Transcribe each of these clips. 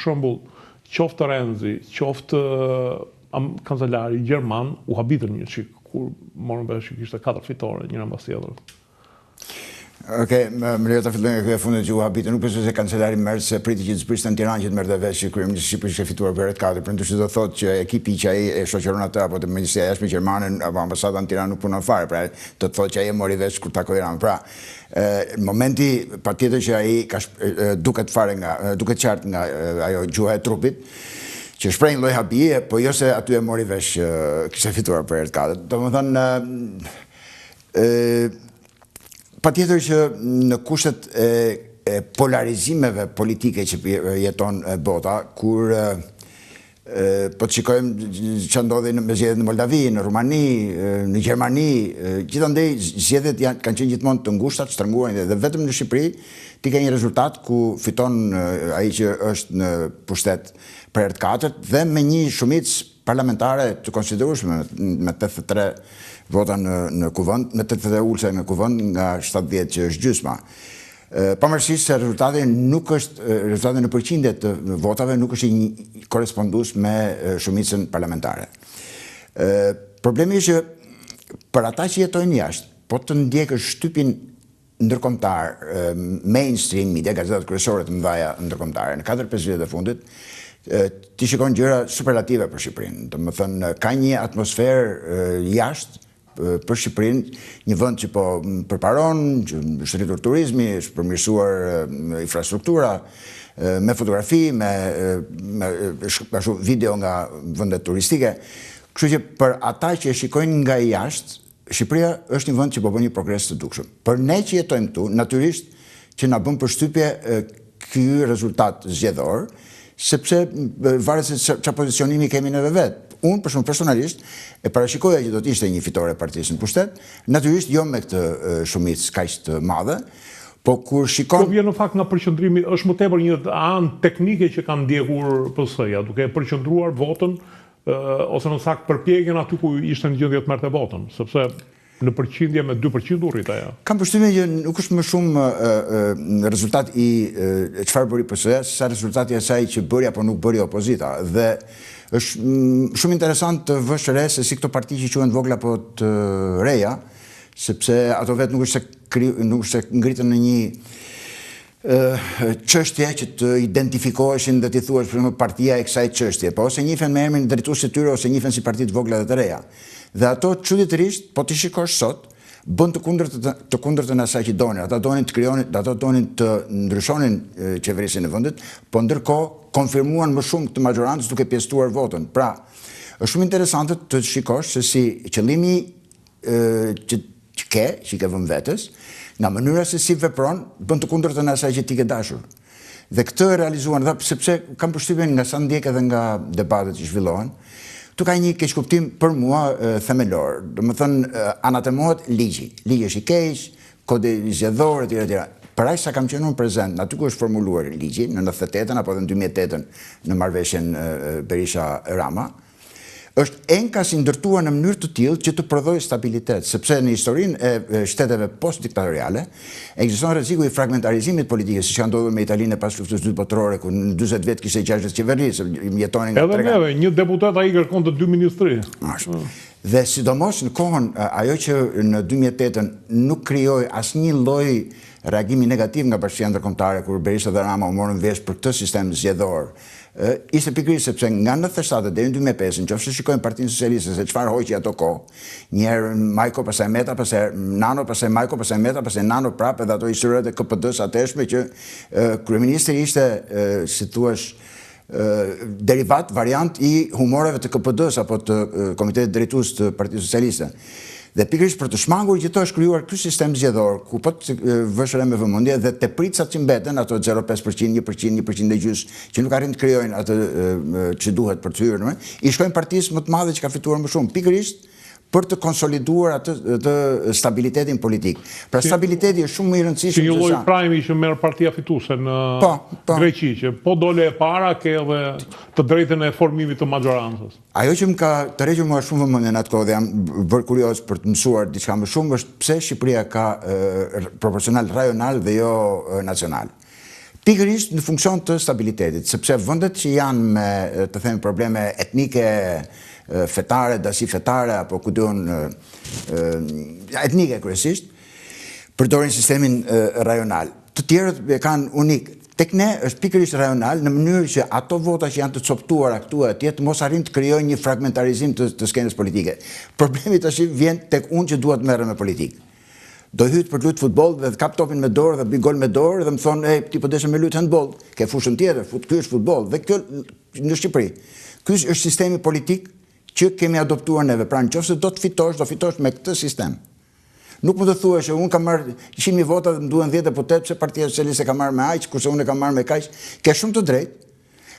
shembull, qoftë Renzi, qoftë kancelari gjerman u habitën një çik kur morën vesh që kishte 4 fitore njëra mbas tjetrës. Okej, më lejo ta filloj nga ky fundit që u habitën, nuk besoj se kancelari Merz se priti që të zbriste në Tiranë që të merrte vesh që kryeministri i Shqipërisë ishte fituar për herë të katërt, por ndoshta do thotë që ekipi që ai e shoqëron atë apo të Ministria e Jashtme gjermane apo ambasada në Tiranë nuk punon fare, pra do të thotë që ai e mori vesh kur takoi Iran. Pra, në momenti patjetër që ai duket qartë nga ajo gjuha e trupit që shpreh lloj habie, po jo se aty e mori vesh kishte fituar për herë të katërt. Domethënë patjetër që në kushtet e polarizimeve politike që jeton bota, kur po të shikojmë që ndodhi me zgjedhjet në Moldavi, në Rumani, në Gjermani, gjithandej zgjedhjet kanë qenë gjithmonë të ngushta, të shtrënguara dhe vetëm në Shqipëri ti ka një rezultat ku fiton ai që është në pushtet për herë të katërt dhe me një shumicë parlamentare të konsiderueshme me 83 vota në kuvend, me 80 ulse në kuvend nga 70 që është gjysma. Pavarësisht se rezultati në përqindje të votave nuk është i korrespondues me shumicën parlamentare. Problemi është që për ata që jetojnë jashtë, po të ndjekësh shtypin ndërkombëtar, mainstream media, gazetat kryesore të mëdha ndërkombëtare në 4-5 vjet e fundit, ti shikon gjëra superlative për Shqipërinë. Domethënë ka një atmosferë jashtë për Shqipërinë, një vend që po përparon, që është rritur turizmi, është përmirësuar infrastruktura, me fotografi, me video nga vendet turistike. Kështu që për ata që e shikojnë nga jashtë, Shqipëria është një vend që po bën një progres të dukshëm. Për ne që jetojmë këtu, natyrisht që na bën përshtypje ky rezultat zgjedhor, sepse varet se çfarë pozicionimi kemi neve vetë. Unë, për shumë personalisht, e parashikoja që do të ishte një fitore e partisë në pushtet, natyrisht jo me këtë shumicë kaq të madhe, po kur shikon... Kjo vjen në fakt nga përqendrimi, është më tepër një anë teknike që kanë ndjekur PS-ja, duke përqendruar votën ose në sakt përpjekjen aty ku ishte në gjendje të merrte votën, sepse në përqindje me 2% u rrit ajo. Kam përshtypjen që nuk është më shumë rezultat i çfarë bëri PS-ja, sa rezultati i asaj që bëri apo nuk bëri opozita. Dhe është shumë interesant të vësh re se si këto parti që quhen vogla apo të reja, sepse ato vetë nuk është se ngritën në një çështje që të identifikoheshin dhe t'i thuash për shembull partia e kësaj çështje, po ose njihen me emrin drejtues të tyre ose njihen si parti të vogla dhe të reja. Dhe ato çuditërisht, po ti shikosh sot, bën të kundërtën asaj që donin. Ata donin të ndryshonin qeverisin e vendit, po ndërkohë konfirmuan më shumë të majorancës duke pjesëtuar votën. Pra, është shumë interesante të shikosh se si qëllimi që ke vënë vetes, nga mënyra se si vepron, bën të kundërtën asaj që ti ke dashur. Dhe këtë realizuan, sepse kam përshtypjen nga sa ndjek edhe nga debatet që zhvillohen, tu ka një keqkuptim për mua themelor. Domethënë anatemohet ligji. Ligji është i keq, kodi zgjedhor etj. Për aq sa kam qenë unë prezent, aty ku është formuluar ligji në 98-ën apo në 2008-ën në marrëveshjen Berisha-Rama, është enkas i ndërtuar në mënyrë të tillë që të prodhojë stabilitet, sepse në historinë e shteteve post-diktatoriale ekziston rreziku i fragmentarizimit politik, siç ka ndodhur me Italinë pas luftës së dytë botërore, ku në 40 vjet kishte 60 qeveri, se jetonin nga trega. Edhe një deputet ai kërkon të 2 ministri. Dhe sidomos në kohën ajo që në 2008-ën nuk krijoi asnjë lloj reagimi negativ nga Bashkia Ndërkombëtare kur Berisha dhe Rama u morën vesh për këtë sistem zgjedhor. Ishte pikërisht sepse nga 97 deri në 2005, nëse shikojmë Partinë Socialiste se çfarë hoqi ato kohë, një herë Majko, pastaj Meta, pastaj Nano, pastaj Majko, pastaj Meta, pastaj Nano prapë, edhe ato historitë e KPD-s atëshme që kryeministri ishte, si thua, derivat, variant i humoreve të KPD-s apo të Komitetit Drejtues të Partisë Socialiste. Dhe pikërisht për të shmangur që to është krijuar ky sistem zgjedhor, ku po të vësh re me vëmendje dhe tepricat që mbeten, ato 0,5%, 1%, 1.5%, që nuk arrin të krijojnë atë që duhet për të hyrë, i shkojnë partisë më të madhe që ka fituar më shumë, pikërisht për të konsoliduar atë stabilitetin politik. Pra stabiliteti është shumë më i rëndësishëm. Si një lloj prajmi që merr partia fituese në Greqi, që po dole e para ke edhe të drejtën e formimit të majorancës. Ajo që më ka tërhequr mua shumë vëmendjen atë kohë dhe jam bërë kurioz për të mësuar diçka më shumë është pse Shqipëria ka proporcional rajonal dhe jo nacional. Pikërisht në funksion të stabilitetit, sepse vendet që janë me, të themi, probleme etnike, fetare, dasi fetare, apo ku duhen etnike kryesisht, përdorin sistemin rajonal. Të tjerët e kanë unik. Tek ne është pikërisht rajonal në mënyrë që ato vota që janë të coptuara këtu e atje të mos arrin të krijojnë një fragmentarizim të skenës politike. Problemi tash vjen tek unë që duhet merrem me politikë. Do hyt për të luajtur futboll dhe të kap topin me dorë dhe bëj gol me dorë dhe më thonë, "Ej, ti po deshe me luajtur handball." Ke fushën tjetër, ky është futboll dhe kjo në Shqipëri. Ky është sistemi politik që kemi adoptuar neve. Pra nëse do fitosh me këtë sistem. Nuk mund të thuash që unë kam marrë 100.000 vota dhe më duhen 10 deputet pse Partia Socialiste ka marrë me aq, kurse unë e kam marrë me kaq. Ke shumë të drejtë,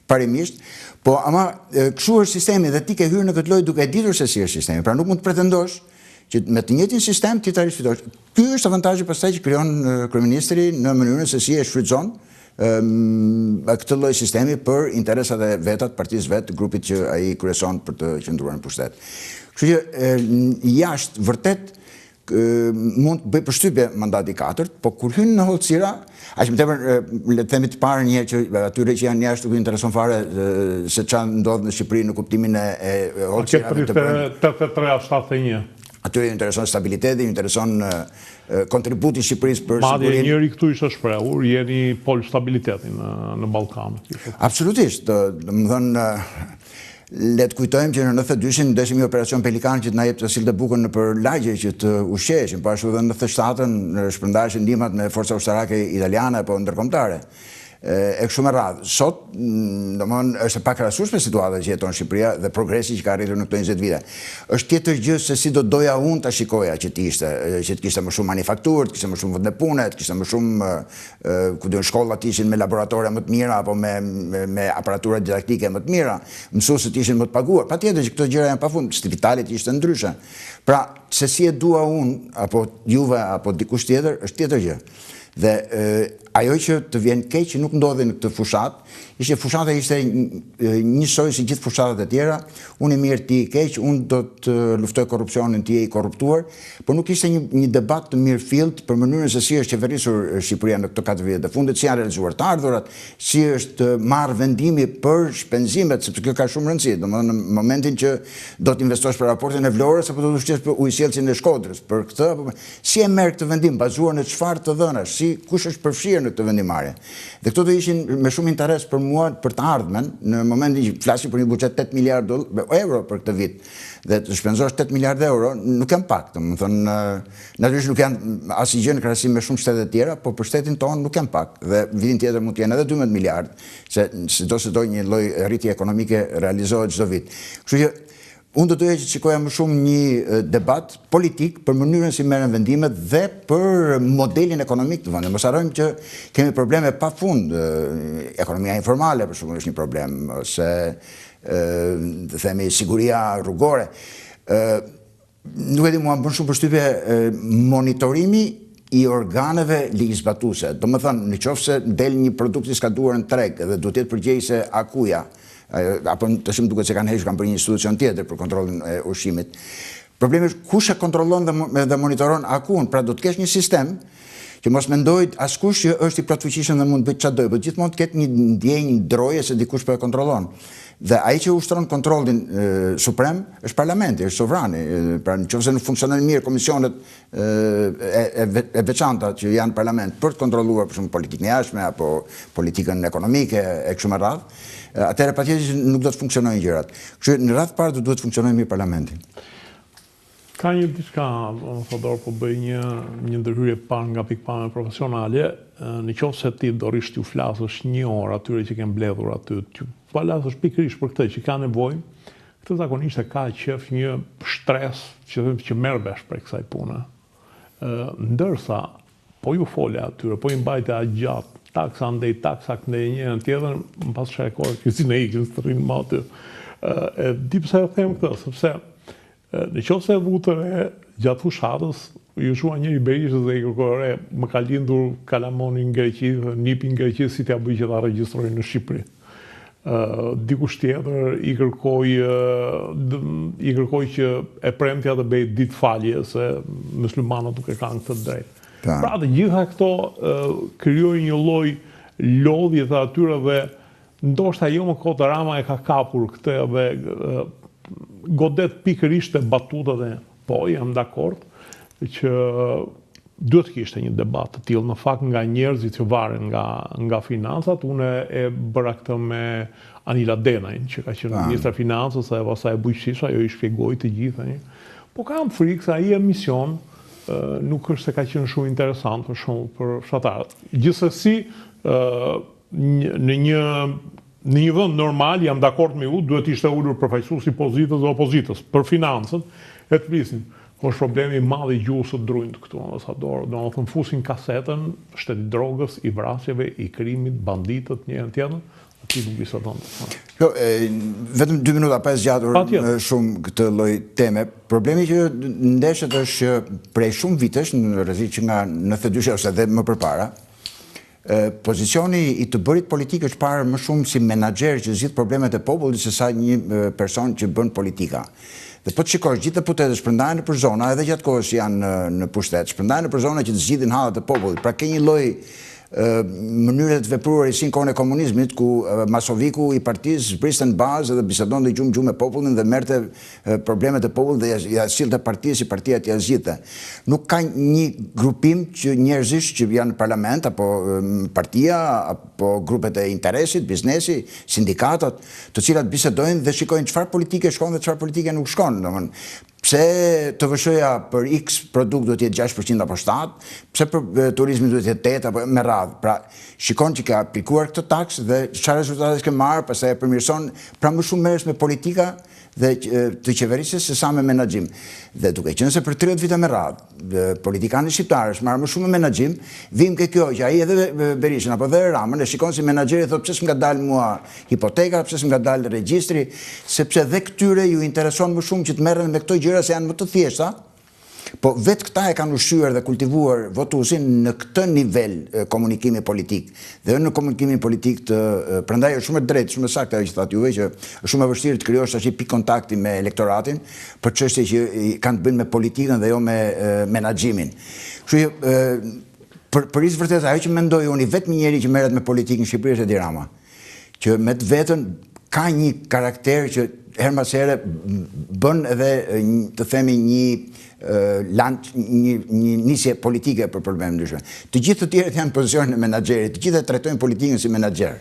parimisht, po ama kështu është sistemi dhe ti ke hyrë në këtë lojë duke e ditur se si është sistemi. Pra nuk mund të pretendosh që me të njëjtin sistem ti ta rifitosh. Ky është avantazhi pastaj që krijon kryeministri në mënyrën se si e shfrytëzon këtë lloj sistemi për interesat e veta të partisë vet, të grupit që ai kryeson për të qëndruar në pushtet. Kështu që jashtë vërtet mund të bëj përshtypje mandati 4, po kur hyn në hollësira, aq më tepër le të themi të parë një herë që atyre që janë jashtë nuk i intereson fare se çfarë ndodh në Shqipëri në kuptimin e hollësirave të brendshme. 83-71. Atyre i intereson stabiliteti, i intereson kontributi i Shqipërisë për sigurinë. Madje njëri këtu ishte shprehur, jeni pol stabilitetin në Ballkan. Absolutisht, domethënë le të kujtojmë që në 92-shin ndeshim një operacion Pelikan që të na jep të sillte bukën nëpër lagje që të ushqeheshin, po ashtu edhe në 97-ën shpërndaheshin ndihmat me forca ushtarake italiane apo ndërkombëtare. E kështu me radhë. Sot, domethënë, është pak krahasueshme situata që jeton Shqipëria dhe progresi që ka arritur në këto 20 vite. Është tjetër gjë se si do doja unë ta shikoja që të kishte më shumë manufakturë, të kishte më shumë vende pune, të kishte më shumë ku diun shkollat ishin me laboratore më të mira apo me aparatura didaktike më të mira, mësuesit ishin më të paguar. Patjetër që këto gjëra janë pafund, spitalet ishte ndryshe. Pra, se si e dua unë apo juve apo dikush tjetër është tjetër gjë. Dhe ajo që të vjen keq që nuk ndodhi në këtë fushat, ishte fushata ishte njësoj si gjithë fushatat e tjera, unë i mirë ti i keq, unë do të luftoj korrupsionin ti e i korruptuar, por nuk ishte një debat të mirë fillt për mënyrën se si është qeverisur Shqipëria në këto 4 vjet e fundit, si janë realizuar të ardhurat, si është marrë vendimi për shpenzimet, sepse kjo ka shumë rëndësi, domethënë në momentin që do të investosh për raportin e Vlorës apo do të ushqesh për ujësjelljen e Shkodrës, për këtë apo si e merr këtë vendim bazuar në çfarë të dhënash, kush është përfshirë në këtë vendimarrje. Dhe këto do ishin me shumë interes për mua për të ardhmen, në momentin që flasim për një buxhet 8 miliard euro për këtë vit, dhe të shpenzosh 8 miliard euro, nuk janë pak, domethënë natyrisht nuk janë asgjë në krahasim me shumë shtete tjera, por për shtetin tonë nuk janë pak. Dhe vitin tjetër mund të jenë edhe 12 miliard, se sido një lloj rritje ekonomike realizohet çdo vit. Kështu që unë do doja që shikoja më shumë një debat politik për mënyrën si merren vendimet dhe për modelin ekonomik të vendit. Mos harrojmë që kemi probleme pafund. Ekonomia informale për shembull është një problem, ose të themi siguria rrugore. Nuk e di, mua më bën shumë përshtypje monitorimi i organeve ligjzbatuese. Domethënë, nëse del një produkt i skaduar në treg dhe duhet të jetë përgjegjëse akuja, apo tash më duket se kanë hequr, kanë bërë një institucion tjetër për kontrollin e ushqimit. Problemi është kush e kontrollon dhe monitoron akun, pra do të kesh një sistem që mos mendoj askush që është i plotfuqishëm dhe mund të bëjë çfarë do, por gjithmonë të ketë një ndjenjë ndroje se dikush po e kontrollon. Dhe ai që ushtron kontrollin suprem është parlamenti, është sovrani. Pra nëse nuk funksionojnë mirë komisionet e veçanta që janë në parlament për të kontrolluar për shembull politikën e jashtme apo politikën ekonomike e kështu me radhë, atëherë patjetër nuk do të funksionojnë gjërat. Kështu në radhë parë duhet të funksionojë mirë parlamenti. Ka një diçka, Fodor, po bëj një ndërhyrje parë nga pikpamja profesionale, në qoftë se ti dorish t'ju flasësh një orë atyre që kemë mbledhur aty, t'ju flasësh pikërisht për këtë që ka nevojë, këtë zakonisht e ka qef një stres që merr vesh për kësaj pune. Ndërsa po ju fole atyre, po i mbajte gjatë, taksa ndej taksa ndej njërin tjetër, më pas çfarë kohë që ne ikim të rrinë më aty. Di pse e them këtë, sepse në qoftë se vutëre gjatë fushatës, ju shua njëri Berishës dhe i kërkore, më ka lindur Kalamoni në Greqi, nipi në Greqi, si t'ja bëj që ta regjistrojnë në Shqipëri. Dikush tjetër i kërkoj që e premtja të bëj ditë falje, se muslimanët nuk e kanë këtë drejtë. Pra të gjitha këto krijojnë një lloj lodhjet e atyre dhe ndoshta jo më kot Rama e ka kapur këtë dhe godet pikërisht e batutat e po, jam dakord që duhet kishte një debat të tillë në fakt nga njerëzit që varen nga financat. Unë e bëra këtë me Anila Denajn, që ka qenë ministra financës dhe pastaj bujqësisht, ajo i shpjegoi të gjithë. Po kam frikë se ai emision nuk është se ka qenë shumë interesant për fshatarët. Gjithsesi, në një vend normal, jam dakord me ju, duhet ishte ulur përfaqësuesi pozitës dhe opozitës për financën, e të flisin. Është problemi i madh i gjuhës së drujt këtu, ambasador, do të thënë fusin kasetën, shteti drogës, i vrasjeve, i krimit, banditët, njërin tjetrin, aty nuk bisedon. Jo, vetëm 2 minuta pa zgjatur shumë këtë lloj teme. Problemi që ndeshet është që prej shumë vitesh, në rrezik që nga 92 ose edhe më përpara, pozicioni i të bërit politik është parë më shumë si menaxher që zgjidh problemet e popullit se sa një person që bën politika. Dhe po të shikosh, gjithë deputetët shpërndahen nëpër zona, edhe gjatë kohës janë në pushtet, shpërndahen nëpër zona që të zgjidhin hallat e popullit. Pra ke një lloj mënyre të vepruar si në kohën e komunizmit, ku Masoviku i partisë zbriste në bazë dhe bisedonte gjumë me popullin dhe merrte problemet e popullit dhe ja sillte partia si partia t'ia zgjidhte. Nuk ka një grupim që njerëzish që janë në parlament apo partia apo grupet e interesit, biznesi, sindikatat, të cilat bisedojnë dhe shikojnë çfarë politike shkon dhe çfarë politike nuk shkon. Domethënë, pse TVSH-ja për X produkt duhet jetë 6% apo 7%, pse për turizmin duhet jetë 8% apo me radhë. Pra, shikon që ka aplikuar këtë taksë dhe çfarë rezultate ke marrë, pastaj e përmirëson, pra më shumë merresh me politika dhe të qeverisjes se sa me menaxhim. Dhe duke qenë se për 30 vite me radhë, politikanët shqiptarë marrë më shumë me menaxhim, vim ke kjo që ai edhe Berishën apo edhe Ramën e shikon si menaxheri, thotë pse s'm ka dalë mua hipoteka, pse s'm ka dalë regjistri, sepse dhe këtyre ju intereson më shumë që të merren me këto gjëra se janë më të thjeshta. Po vetë këta e kanë ushqyer dhe kultivuar votuesin në këtë nivel komunikimi politik. Dhe në komunikimin politik prandaj është shumë e drejtë, shumë e saktë ajo që thatë juve që është shumë e vështirë të krijosh tash pikë kontakti me elektoratin për çështje që kanë të bëjnë me politikën dhe jo me menaxhimin. Kështu që për isë vërtet ajo që mendoj unë, vetëm njeri që merret me politikën në Shqipëri është Edi Rama, që me të vetën ka një karakter që her mas here bën edhe të themi një nisje politike për probleme ndryshme. Të gjithë të tjerët janë në pozicionin e menaxherit, të gjithë e trajtojnë politikën si menaxher.